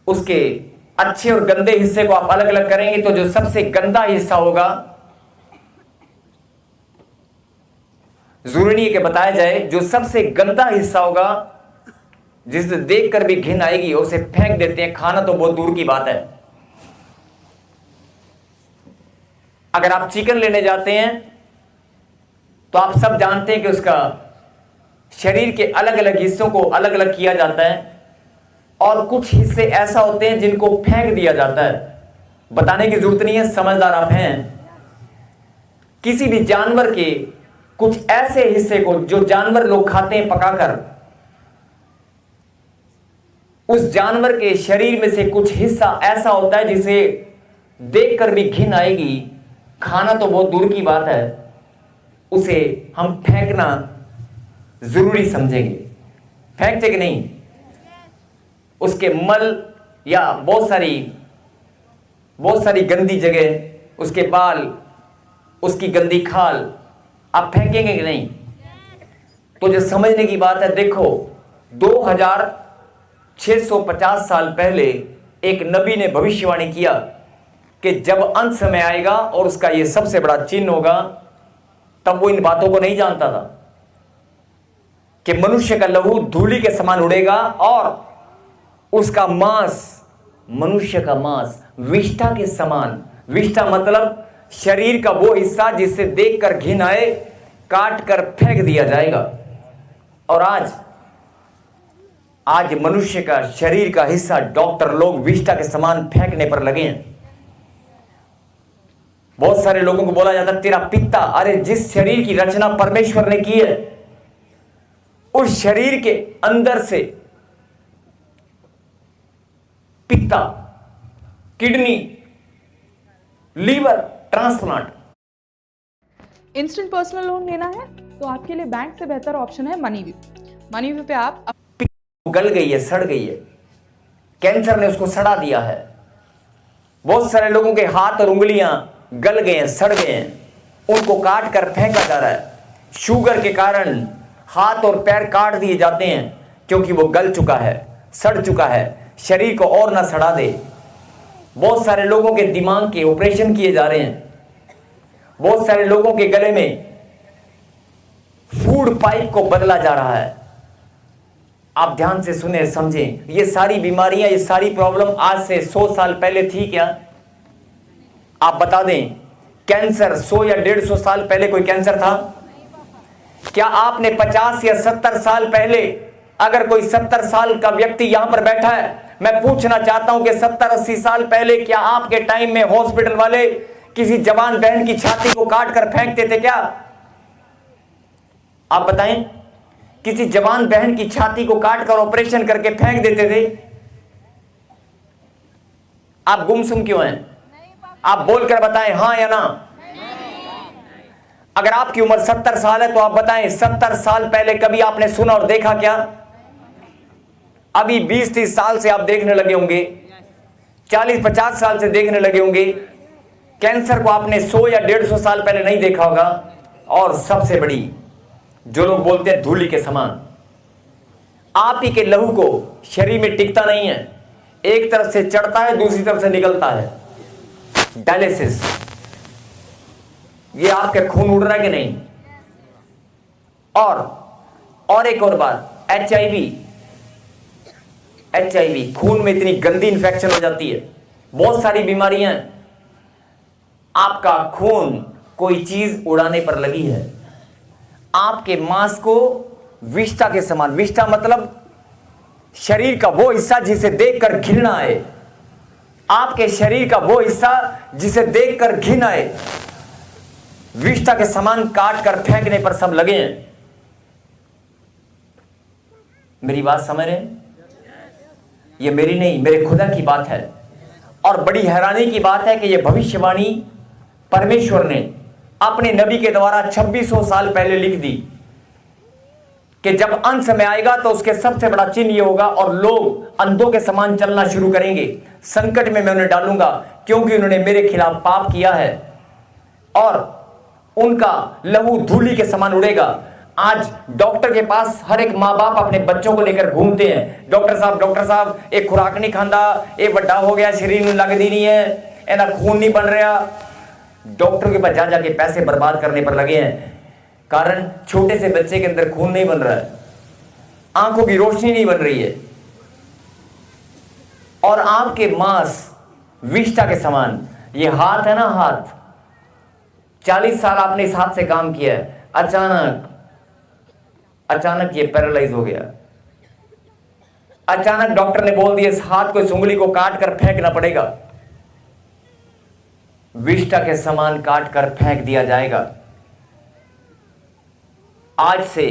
उसके अच्छे और गंदे हिस्से को आप अलग अलग करेंगे, तो जो सबसे गंदा हिस्सा होगा, जरूरी नहीं है कि बताया जाए, जो सबसे गंदा हिस्सा होगा, जिसे देखकर भी घिन आएगी, उसे फेंक देते हैं। खाना तो बहुत दूर की बात है। अगर आप चिकन लेने जाते हैं तो आप सब जानते हैं कि उसका शरीर के अलग अलग हिस्सों को अलग अलग किया जाता है, और कुछ हिस्से ऐसा होते हैं जिनको फेंक दिया जाता है। बताने की जरूरत नहीं है, समझदार आप हैं। किसी भी जानवर के कुछ ऐसे हिस्से को जो जानवर लोग खाते हैं पकाकर, उस जानवर के शरीर में से कुछ हिस्सा ऐसा होता है जिसे देखकर भी घिन आएगी, खाना तो बहुत दूर की बात है, उसे हम फेंकना जरूरी समझेंगे। फेंकते कि नहीं? उसके मल या बहुत सारी गंदी जगह, उसके बाल, उसकी गंदी खाल, आप फेंकेंगे कि नहीं? तो जो समझने की बात है, देखो 2650 साल पहले एक नबी ने भविष्यवाणी किया कि जब अंत समय आएगा और उसका यह सबसे बड़ा चिन्ह होगा, तब वो इन बातों को नहीं जानता था कि मनुष्य का लहू धूलि के समान उड़ेगा, और उसका मांस, मनुष्य का मांस विष्ठा के समान, विष्ठा मतलब शरीर का वो हिस्सा जिससे देखकर घिन आए, काट कर फेंक दिया जाएगा। और आज मनुष्य का शरीर का हिस्सा डॉक्टर लोग विष्ठा के समान फेंकने पर लगे हैं। बहुत सारे लोगों को बोला जाता है तेरा पित्ता। अरे जिस शरीर की रचना परमेश्वर ने की है, उस शरीर के अंदर से पित्ता, kidney, liver transplant. Instant personal loan लेना है तो आपके लिए बैंक से बेहतर ऑप्शन है मनीव्यू। मनीव्यू पे आप गल गई है, सड़ गई है, कैंसर ने उसको सड़ा दिया है। बहुत सारे लोगों के हाथ और उंगलियां गल गए हैं, सड़ गए हैं, उनको काट कर फेंका जा रहा है। शुगर के कारण हाथ और पैर काट दिए जाते हैं क्योंकि वो गल चुका है, सड़ चुका है, शरीर को और ना सड़ा दे। बहुत सारे लोगों के दिमाग के ऑपरेशन किए जा रहे हैं। बहुत सारे लोगों के गले में फूड पाइप को बदला जा रहा है। आप ध्यान से सुने, समझें। ये सारी बीमारियां, ये सारी प्रॉब्लम आज से 100 साल पहले थी क्या? आप बता दें। कैंसर 100 या 150 साल पहले कोई कैंसर था क्या? आपने 50 या 70 साल पहले, अगर कोई 70 साल का व्यक्ति यहां पर बैठा है, मैं पूछना चाहता हूं कि 70-80 साल पहले क्या आपके टाइम में हॉस्पिटल वाले किसी जवान बहन की छाती को काट कर फेंकते थे क्या? आप बताएं। किसी जवान बहन की छाती को काट कर ऑपरेशन करके फेंक देते थे? आप गुमसुम क्यों हैं? आप बोलकर बताएं हां या ना। अगर आपकी उम्र 70 साल है तो आप बताएं 70 साल पहले कभी आपने सुना और देखा क्या? अभी 20-30 साल से आप देखने लगे होंगे, 40-50 साल से देखने लगे होंगे। कैंसर को आपने 100 या 150 साल पहले नहीं देखा होगा। और सबसे बड़ी, जो लोग बोलते हैं धूली के समान, आप ही के लहू को शरीर में टिकता नहीं है, एक तरफ से चढ़ता है, दूसरी तरफ से निकलता है। डायलिसिस, ये आपके खून उड़ रहा है कि नहीं? और एक और बात, एचआईवी, खून में इतनी गंदी इंफेक्शन हो जाती है, बहुत सारी बीमारियां। आपका खून कोई चीज उड़ाने पर लगी है, आपके मांस को विष्ठा के समान, विष्ठा मतलब शरीर का वो हिस्सा जिसे देखकर घृणा आए, आपके शरीर का वो हिस्सा जिसे देखकर घृणा आए, विष्ठा के समान काट कर फेंकने पर सब लगे हैं। मेरी बात समझ रहे हैं? ये मेरी नहीं, मेरे खुदा की बात है। और बड़ी हैरानी की बात है कि यह भविष्यवाणी परमेश्वर ने अपने नबी के द्वारा 2600 साल पहले लिख दी कि जब अंत समय आएगा तो उसके सबसे बड़ा चिन्ह ये होगा और लोग अंधों के समान चलना शुरू करेंगे। संकट में मैं उन्हें डालूंगा क्योंकि उन्होंने मेरे खिलाफ पाप किया है और उनका लहू धूली के समान उड़ेगा। आज डॉक्टर के पास हर एक माँ बाप अपने बच्चों को लेकर घूमते हैं। डॉक्टर साहब एक खुराक नहीं खांदा, एक बड्डा हो गया, शरीर में लगती नहीं है, एना खून नहीं बन रहा। डॉक्टर के पास जा जाके पैसे बर्बाद करने पर लगे हैं, कारण छोटे से बच्चे के अंदर खून नहीं बन रहा है, आंखों की रोशनी नहीं बन रही है और आपके मांस विष्ठा के समान। ये हाथ है ना, हाथ 40 साल आपने इस हाथ से काम किया है, अचानक ये पैरालाइज हो गया। अचानक डॉक्टर ने बोल दिया इस हाथ को, इस उंगली को काट कर फेंकना पड़ेगा, विष्ठा के समान काट कर फेंक दिया जाएगा। आज से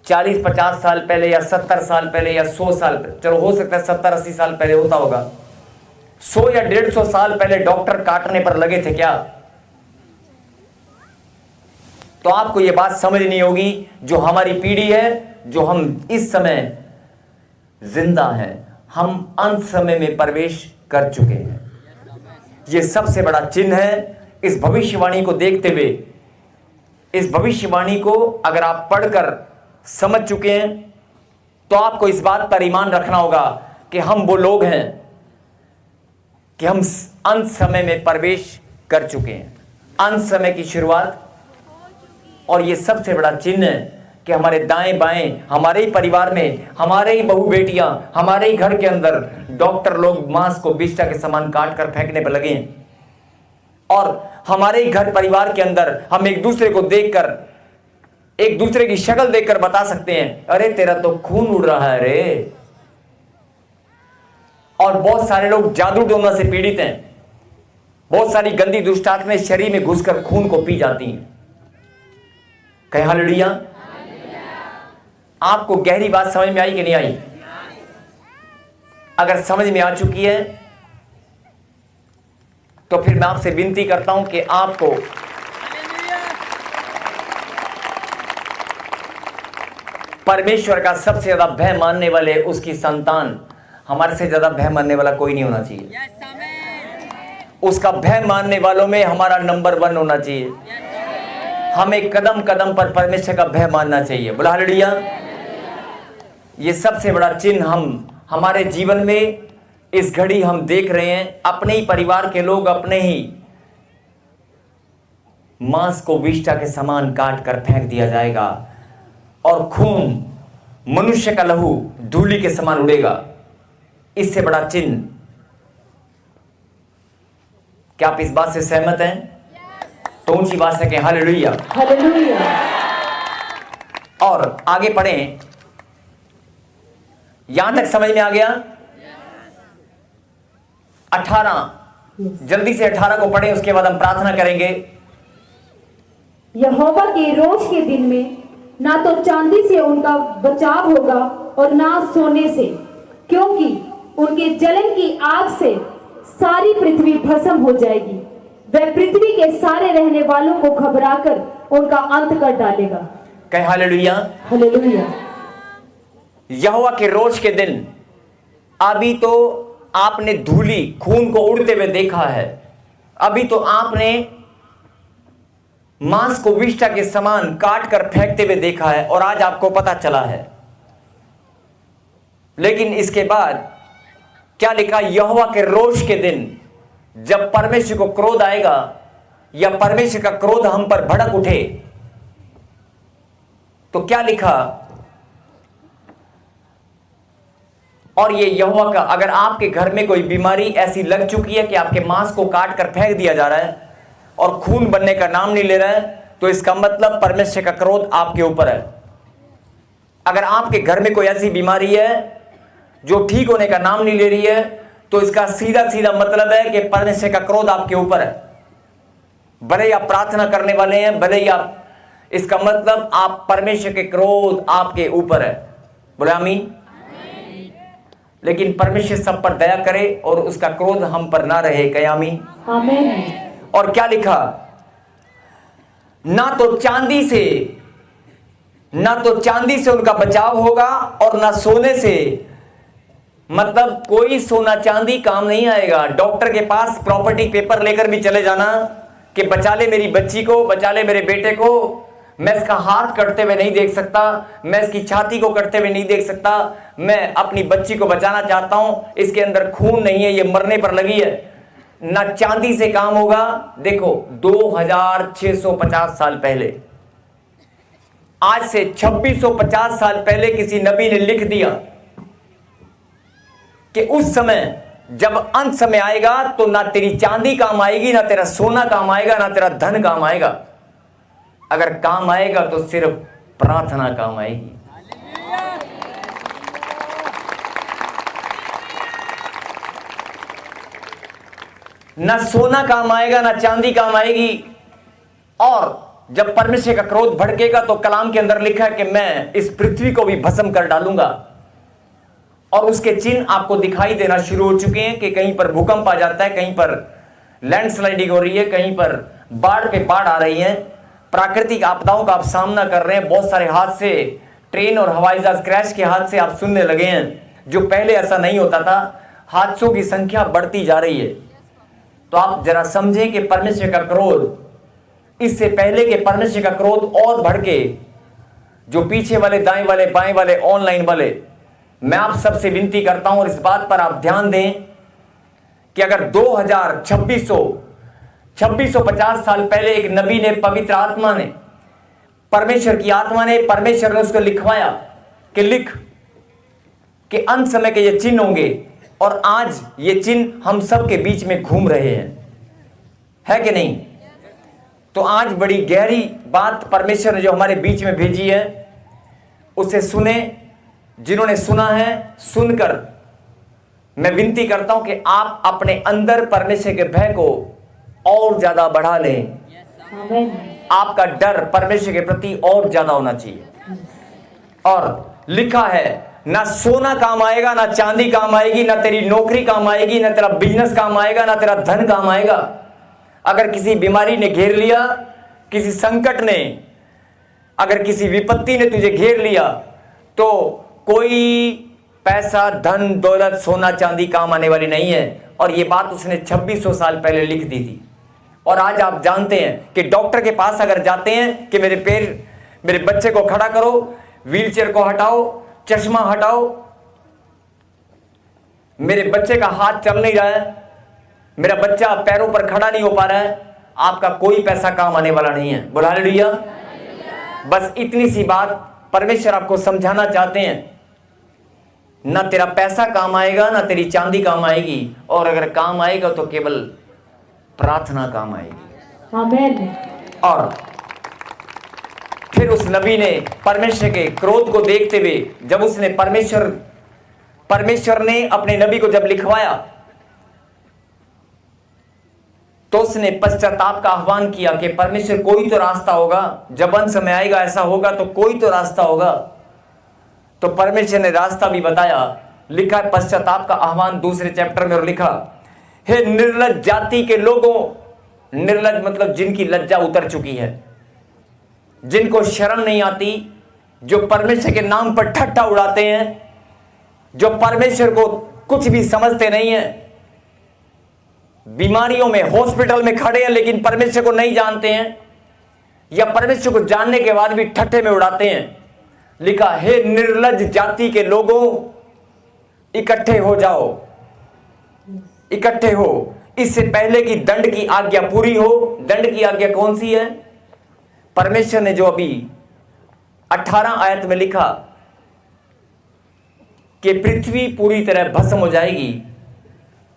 40-50 साल पहले या 70 साल पहले या 100 साल पहले, चलो हो सकता है 70-80 साल पहले होता होगा, 100 या 150 साल पहले डॉक्टर काटने पर लगे थे क्या? तो आपको यह बात समझनी होगी, जो हमारी पीढ़ी है, जो हम इस समय जिंदा हैं, हम अंत समय में प्रवेश कर चुके हैं। यह सबसे बड़ा चिन्ह है। इस भविष्यवाणी को देखते हुए, इस भविष्यवाणी को अगर आप पढ़कर समझ चुके हैं तो आपको इस बात पर ईमान रखना होगा कि हम वो लोग हैं कि हम अंत समय में प्रवेश कर चुके हैं, अंत समय की शुरुआत। और ये सबसे बड़ा चिन्ह है कि हमारे दाएं बाएं, हमारे ही परिवार में, हमारे ही बहू बेटियां, हमारे ही घर के अंदर डॉक्टर लोग मांस को विष्ठा के समान काट कर फेंकने पर लगे हैं और हमारे ही घर परिवार के अंदर हम एक दूसरे को देखकर, एक दूसरे की शक्ल देखकर बता सकते हैं, अरे तेरा तो खून उड़ रहा है रे। और बहुत सारे लोग जादू टोना से पीड़ित हैं, बहुत सारी गंदी दुष्ट आत्माएं शरीर में घुसकर खून को पी जाती हैं। कहे हालेलुया। आपको गहरी बात समझ में आई कि नहीं आई? अगर समझ में आ चुकी है तो फिर मैं आपसे विनती करता हूं कि आपको परमेश्वर का सबसे ज्यादा भय मानने वाले उसकी संतान, हमारे से ज्यादा भय मानने वाला कोई नहीं होना चाहिए। उसका भय मानने वालों में हमारा नंबर 1 होना चाहिए। हमें कदम कदम पर परमेश्वर का भय मानना चाहिए। बोला हालेलुया। ये सबसे बड़ा चिन्ह हम हमारे जीवन में इस घड़ी हम देख रहे हैं। अपने ही परिवार के लोग अपने ही मांस को विष्ठा के समान काट कर फेंक दिया जाएगा और खून मनुष्य का लहू धूलि के समान उड़ेगा। इससे बड़ा चिन्ह, क्या आप इस बात से सहमत हैं? तो ऊंची बात से कहें हालेलुया। हालेलुया। और आगे पढ़ें, यहां तक समझ में आ गया? 18, जल्दी से 18 को पढ़ें, उसके बाद हम प्रार्थना करेंगे। यहोवा के रोष के दिन में ना तो चांदी से उनका बचाव होगा और ना सोने से, क्योंकि उनके जलन की आग से सारी पृथ्वी भस्म हो जाएगी। वह पृथ्वी के सारे रहने वालों को घबराकर उनका अंत कर डालेगा। कहे हालेलुया। हालेलुया। यहोवा के रोष के दिन, अभी तो आपने धूली खून को उड़ते हुए देखा है, अभी तो आपने मांस को विष्ठा के समान काट कर फेंकते हुए देखा है और आज आपको पता चला है। लेकिन इसके बाद क्या लिखा? यहोवा के रोष के दिन, जब परमेश्वर को क्रोध आएगा या परमेश्वर का क्रोध हम पर भड़क उठे, तो क्या लिखा? और ये यहोवा का, अगर आपके घर में कोई बीमारी ऐसी लग चुकी है कि आपके मांस को काट कर फेंक दिया जा रहा है और खून बनने का नाम नहीं ले रहा है, तो इसका मतलब परमेश्वर का क्रोध आपके ऊपर है। अगर आपके घर में कोई ऐसी बीमारी है जो ठीक होने का नाम नहीं ले रही है, तो इसका सीधा सीधा मतलब है कि परमेश्वर का क्रोध आपके ऊपर है। भले ही आप प्रार्थना करने वाले हैं, भले ही आप, इसका मतलब आप, परमेश्वर के क्रोध आपके ऊपर है। बोले आमीन। लेकिन परमेश्वर सब पर दया करे और उसका क्रोध हम पर ना रहे। कहे आमीन। आमीन। और क्या लिखा? ना तो चांदी से उनका बचाव होगा और ना सोने से, मतलब कोई सोना चांदी काम नहीं आएगा। डॉक्टर के पास प्रॉपर्टी पेपर लेकर भी चले जाना कि बचा ले मेरी बच्ची को, बचा ले मेरे बेटे को, मैं इसका हाथ कटते हुए नहीं देख सकता, मैं इसकी छाती को कटते हुए नहीं देख सकता, मैं अपनी बच्ची को बचाना चाहता हूं, इसके अंदर खून नहीं है, ये मरने पर लगी है। ना चांदी से काम होगा। देखो 2650 साल पहले, आज से 2650 साल पहले किसी नबी ने लिख दिया कि उस समय जब अंत समय आएगा तो ना तेरी चांदी काम आएगी, ना तेरा सोना काम आएगा, ना तेरा धन काम आएगा। अगर काम आएगा तो सिर्फ प्रार्थना काम आएगी। ना सोना काम आएगा, ना चांदी काम आएगी। और जब परमेश्वर का क्रोध भड़केगा तो कलाम के अंदर लिखा है कि मैं इस पृथ्वी को भी भस्म कर डालूंगा। और उसके चिन्ह आपको दिखाई देना शुरू हो चुके हैं कि कहीं पर भूकंप आ जाता है, कहीं पर लैंडस्लाइडिंग हो रही है, कहीं पर बाढ़ पे बाढ़ आ रही है, प्राकृतिक आपदाओं का आप सामना कर रहे हैं। बहुत सारे हादसे, ट्रेन और हवाई जहाज क्रैश के हादसे आप सुनने लगे हैं, जो पहले ऐसा नहीं होता था। हादसों की संख्या बढ़ती जा रही है। तो आप जरा समझें कि परमेश्वर का क्रोध, इससे पहले कि परमेश्वर का क्रोध और भड़के, जो पीछे वाले, दाएं वाले, बाएं वाले, ऑनलाइन वाले, मैं आप सबसे विनती करता हूं और इस बात पर आप ध्यान दें कि अगर 2650 साल पहले एक नबी ने, पवित्र आत्मा ने, परमेश्वर की आत्मा ने, परमेश्वर ने उसको लिखवाया कि लिख कि अंत समय के ये चिन्ह होंगे, और आज ये चिन्ह हम सब के बीच में घूम रहे हैं, है कि नहीं? तो आज बड़ी गहरी बात परमेश्वर ने जो हमारे बीच में भेजी है, उसे सुने। जिन्होंने सुना है, सुनकर मैं विनती करता हूं कि आप अपने अंदर परमेश्वर के भय को और ज्यादा बढ़ा लें। आपका डर परमेश्वर के प्रति और ज्यादा होना चाहिए। और लिखा है, ना सोना काम आएगा, ना चांदी काम आएगी, ना तेरी नौकरी काम आएगी, ना तेरा बिजनेस काम आएगा, ना तेरा धन काम आएगा। अगर किसी बीमारी ने घेर लिया, किसी संकट ने, अगर किसी विपत्ति ने तुझे घेर लिया, तो कोई पैसा, धन, दौलत, सोना, चांदी काम आने वाली नहीं है। और ये बात उसने 2600 साल पहले लिख दी थी। और आज आप जानते हैं कि डॉक्टर के पास अगर जाते हैं कि मेरे बच्चे को खड़ा करो, व्हीलचेयर को हटाओ, चश्मा हटाओ, मेरे बच्चे का हाथ चल नहीं रहा है, मेरा बच्चा पैरों पर खड़ा नहीं हो पा रहा है, आपका कोई पैसा काम आने वाला नहीं है। बोला हालेलुया। बस इतनी सी बात परमेश्वर आपको समझाना चाहते हैं, ना तेरा पैसा काम आएगा, ना तेरी चांदी काम आएगी, और अगर काम आएगा तो केवल प्रार्थना काम आएगी। आमेन। और फिर उस नबी ने परमेश्वर के क्रोध को देखते हुए, जब उसने परमेश्वर ने अपने नबी को जब लिखवाया, तो उसने पश्चाताप का आह्वान किया कि परमेश्वर कोई तो रास्ता होगा, जब अंत समय आएगा ऐसा होगा तो कोई तो रास्ता होगा। तो परमेश्वर ने रास्ता भी बताया। लिखा है पश्चाताप का आह्वान दूसरे चैप्टर में, और लिखा, हे निर्लज्ज जाति के लोगों, निर्लज्ज मतलब जिनकी लज्जा उतर चुकी है, जिनको शर्म नहीं आती, जो परमेश्वर के नाम पर ठट्ठा उड़ाते हैं, जो परमेश्वर को कुछ भी समझते नहीं है, बीमारियों में हॉस्पिटल में खड़े हैं लेकिन परमेश्वर को नहीं जानते हैं, या परमेश्वर को जानने के बाद भी ठट्ठे में उड़ाते हैं। लिखा, हे निर्लज्ज जाति के लोगों, इकट्ठे हो जाओ, इकट्ठे हो, इससे पहले कि दंड की आज्ञा पूरी हो। दंड की आज्ञा कौन सी है? परमेश्वर ने जो अभी 18 आयत में लिखा कि पृथ्वी पूरी तरह भस्म हो जाएगी,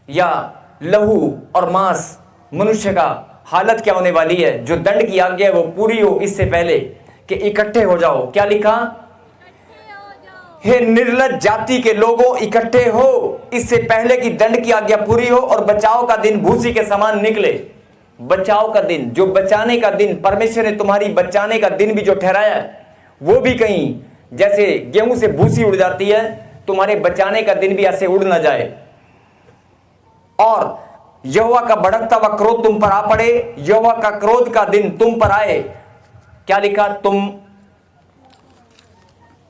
या लहू और मांस मनुष्य का हालत क्या होने वाली है, जो दंड की आज्ञा है वो पूरी हो, इससे पहले कि इकट्ठे हो जाओ। क्या लिखा? हे निर्लज्ज जाति के लोगों, इकट्ठे हो, इससे पहले कि दंड की आज्ञा पूरी हो और बचाव का दिन भूसी के समान निकले। बचाव का दिन, जो बचाने का दिन, परमेश्वर ने तुम्हारी बचाने का दिन भी जो ठहराया है, वो भी कहीं जैसे गेहूं से भूसी उड़ जाती है, तुम्हारे बचाने का दिन भी ऐसे उड़ ना जाए। और यहोवा का भड़कता हुआ क्रोध तुम पर आ पड़े, यहोवा का क्रोध का दिन तुम पर आए। क्या लिखा? तुम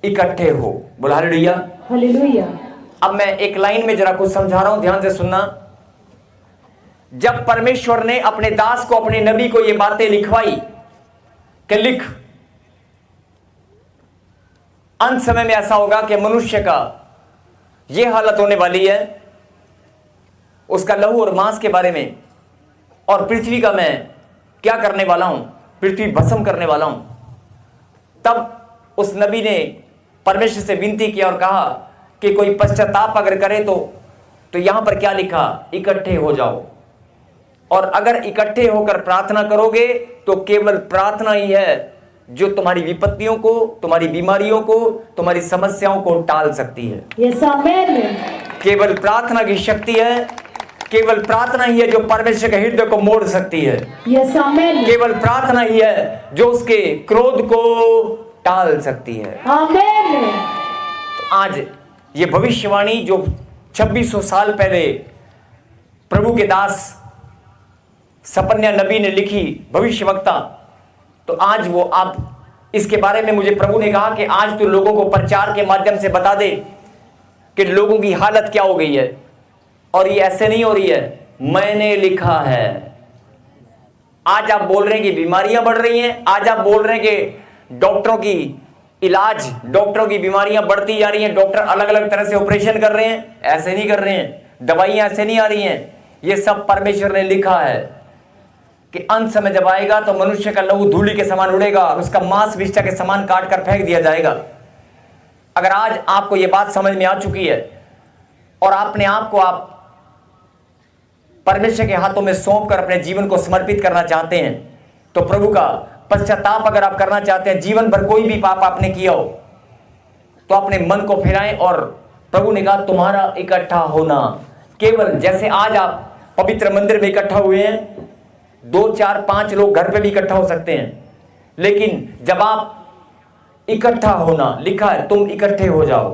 इकट्ठे हो। बोला हालेलुया, हालेलुया। अब मैं एक लाइन में जरा कुछ समझा रहा हूं, ध्यान से सुनना। जब परमेश्वर ने अपने दास को, अपने नबी को ये बातें लिखवाई कि लिख, अंत समय में ऐसा होगा कि मनुष्य का ये हालत होने वाली है, उसका लहू और मांस के बारे में, और पृथ्वी का मैं क्या करने वाला हूं, पृथ्वी भस्म करने वाला हूं। तब उस नबी ने परमेश्वर से विनती किया और कहा कि कोई पश्चाताप अगर करे तो यहां पर क्या लिखा? इकट्ठे हो जाओ। और अगर इकट्ठे होकर प्रार्थना करोगे तो केवल प्रार्थना ही है जो तुम्हारी विपत्तियों को, तुम्हारी बीमारियों को, तुम्हारी समस्याओं को टाल सकती है। Yes amen. केवल प्रार्थना की शक्ति है, केवल प्रार्थना ही है जो परमेश्वर के हृदय को मोड़ सकती है। Yes amen. केवल प्रार्थना ही है जो उसके क्रोध को टाल सकती है। आमेन। तो आज ये भविष्यवाणी जो 2600 साल पहले प्रभु के दास सपन्या नबी ने लिखी, भविष्यवक्ता, तो आज वो आप इसके बारे में मुझे प्रभु ने कहा कि आज तो लोगों को प्रचार के माध्यम से बता दे कि लोगों की हालत क्या हो गई है, और ये ऐसे नहीं हो रही है, मैंने लिखा है। आज आप बोल रहे हैं कि बीमारियां बढ़ रही हैं, आज आप बोल रहे हैं कि डॉक्टरों की इलाज, डॉक्टरों की बीमारियां बढ़ती जा रही हैं, डॉक्टर अलग अलग तरह से ऑपरेशन कर रहे हैं, ऐसे नहीं कर रहे हैं, दवाइयां ऐसे नहीं आ रही हैं। ये सब परमेश्वर ने लिखा है कि अंत समय जब आएगा तो मनुष्य का लहू धूली के समान उड़ेगा और उसका मांस विष्ठा के समान काट कर फेंक दिया जाएगा। अगर आज आपको यह बात समझ में आ चुकी है और अपने आप को आप परमेश्वर के हाथों में सौंप कर अपने जीवन को समर्पित करना चाहते हैं, तो प्रभु का पश्चाताप अगर आप करना चाहते हैं, जीवन भर कोई भी पाप आपने किया हो, तो अपने मन को फिराएं। और प्रभु ने कहा तुम्हारा इकट्ठा होना, केवल जैसे आज आप पवित्र मंदिर में इकट्ठा हुए हैं, 2, 4, 5 लोग घर पे भी इकट्ठा हो सकते हैं, लेकिन जब आप इकट्ठा होना, लिखा है तुम इकट्ठे हो जाओ,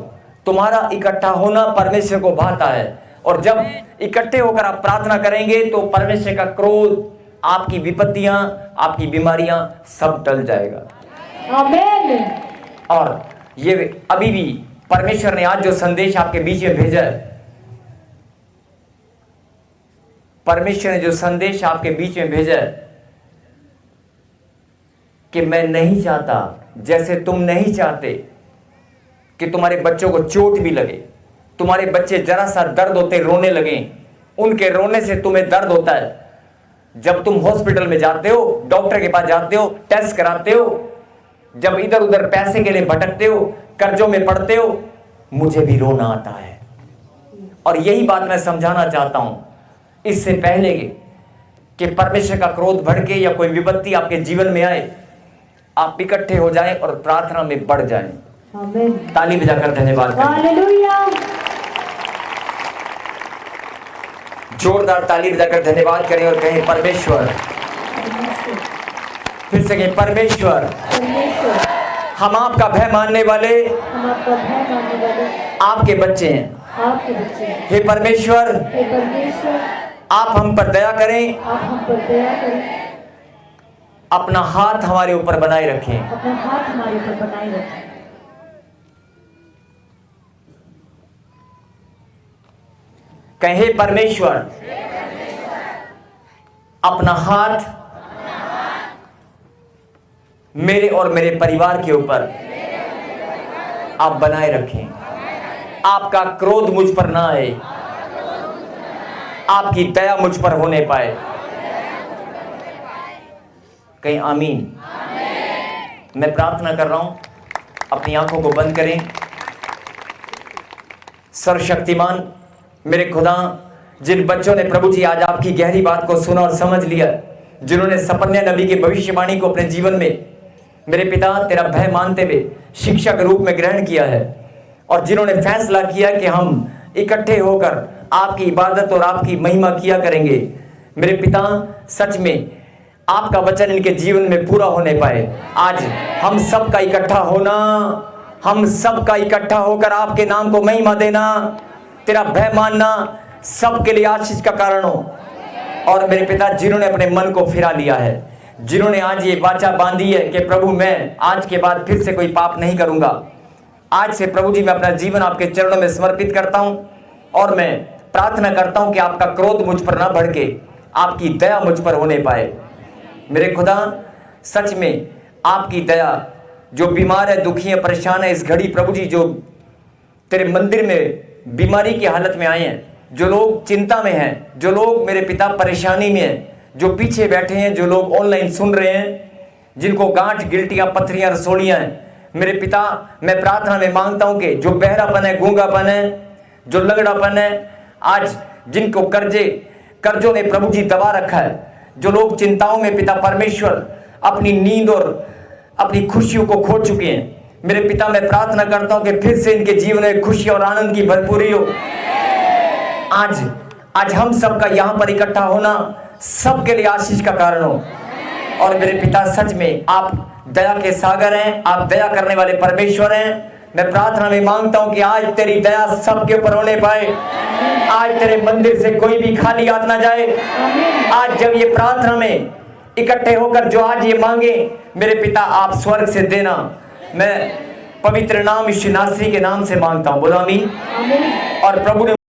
तुम्हारा इकट्ठा होना परमेश्वर को भाता है। और जब इकट्ठे होकर आप प्रार्थना करेंगे तो परमेश्वर का क्रोध, आपकी विपत्तियां, आपकी बीमारियां सब टल जाएगा। आमेन। और ये अभी भी परमेश्वर ने आज जो संदेश आपके बीच में भेजा है, परमेश्वर ने जो संदेश आपके बीच में भेजा है कि मैं नहीं चाहता, जैसे तुम नहीं चाहते कि तुम्हारे बच्चों को चोट भी लगे, तुम्हारे बच्चे जरा सा दर्द होते रोने लगे, उनके रोने से तुम्हें दर्द होता है। जब तुम हॉस्पिटल में जाते हो, डॉक्टर के पास जाते हो, टेस्ट कराते हो, जब इधर उधर पैसे के लिए भटकते हो, कर्जों में पड़ते हो, मुझे भी रोना आता है। और यही बात मैं समझाना चाहता हूं, इससे पहले कि परमेश्वर का क्रोध भड़के या कोई विपत्ति आपके जीवन में आए, आप इकट्ठे हो जाएं और प्रार्थना में बढ़ जाएं। आमीन। ताली बजाकर धन्यवाद करें। हालेलुया। जोरदार ताली बजाकर धन्यवाद करें और कहें परमेश्वर। फिर से कहें परमेश्वर। परमेश्वर, हम आपका भय मानने वाले हम आपका भय मानने वाले आपके बच्चे हैं। आपके बच्चे हैं। हे परमेश्वर, हे परमेश्वर, आप हम पर दया करें, आप हम पर दया करें, अपना हाथ हमारे ऊपर बनाए रखें। अपना हाथ हमारे ऊपर बनाए रखें। कहें हे परमेश्वर, अपना हाथ मेरे और मेरे परिवार के ऊपर आप बनाए रखें। आपका क्रोध मुझ पर ना आए, आपकी दया मुझ पर होने पाए। कहीं आमीन। मैं प्रार्थना कर रहा हूं, अपनी आंखों को बंद करें। सर्वशक्तिमान मेरे खुदा, जिन बच्चों ने प्रभु जी आज आपकी गहरी बात को सुना और समझ लिया, जिन्होंने सपन्या नबी की भविष्यवाणी को अपने जीवन में मेरे पिता तेरा भय मानते हुए शिक्षा के रूप में ग्रहण किया है, और जिन्होंने फैसला किया कि हम इकट्ठे होकर आपकी इबादत और आपकी महिमा किया करेंगे, मेरे पिता सच में आपका वचन इनके जीवन में पूरा होने पाए। आज हम सब का इकट्ठा होना, हम सब का इकट्ठा होकर आपके नाम को महिमा देना, तेरा भय मानना सबके लिए आशीष का कारण हो। और मेरे पिता, जिन्होंने अपने मन को फिरा लिया है, जिन्होंने आज ये वाचा बांधी है कि प्रभु मैं आज के बाद फिर से कोई पाप नहीं करूंगा, आज से प्रभु जी मैं अपना जीवन आपके चरणों में समर्पित करता हूं, और मैं प्रार्थना करता हूं कि आपका क्रोध मुझ पर ना भड़के, आपकी दया मुझ पर होने पाए। मेरे खुदा, सच में आपकी दया, जो बीमार है, दुखी है, परेशान है इस घड़ी, प्रभु जी जो तेरे मंदिर में बीमारी की हालत में आए हैं, जो लोग चिंता में हैं, जो लोग मेरे पिता परेशानी में हैं, जो पीछे बैठे हैं, जो लोग ऑनलाइन सुन रहे हैं, जिनको गांठ गिल्टियां पत्थरियां रसोड़ियां हैं, मेरे पिता मैं प्रार्थना में मांगता हूं कि जो बहरापन है, गूंगापन है, जो लंगड़ापन है, आज जिनको कर्जों ने प्रभु जी दबा रखा है, जो लोग चिंताओं में पिता परमेश्वर अपनी नींद और अपनी खुशियों को खो चुके हैं, मेरे पिता मैं प्रार्थना करता हूं कि फिर से इनके जीवन में खुशी और आनंद की भरपूरी हो। आज हम सबका यहाँ पर इकट्ठा होना सबके लिए आशीष का कारण हो। और मेरे पिता, सच में आप दया के सागर हैं, आप दया करने वाले परमेश्वर हैं। मैं प्रार्थना में मांगता हूं कि आज तेरी दया सबके ऊपर होने पाए। आज तेरे मंदिर से कोई भी खाली हाथ ना जाए। आज जब ये प्रार्थना में इकट्ठे होकर जो आज ये मांगे, मेरे पिता आप स्वर्ग से देना। मैं पवित्र नाम यीशु नासरी के नाम से मांगता हूं, बोलो आमीन। और प्रभु ने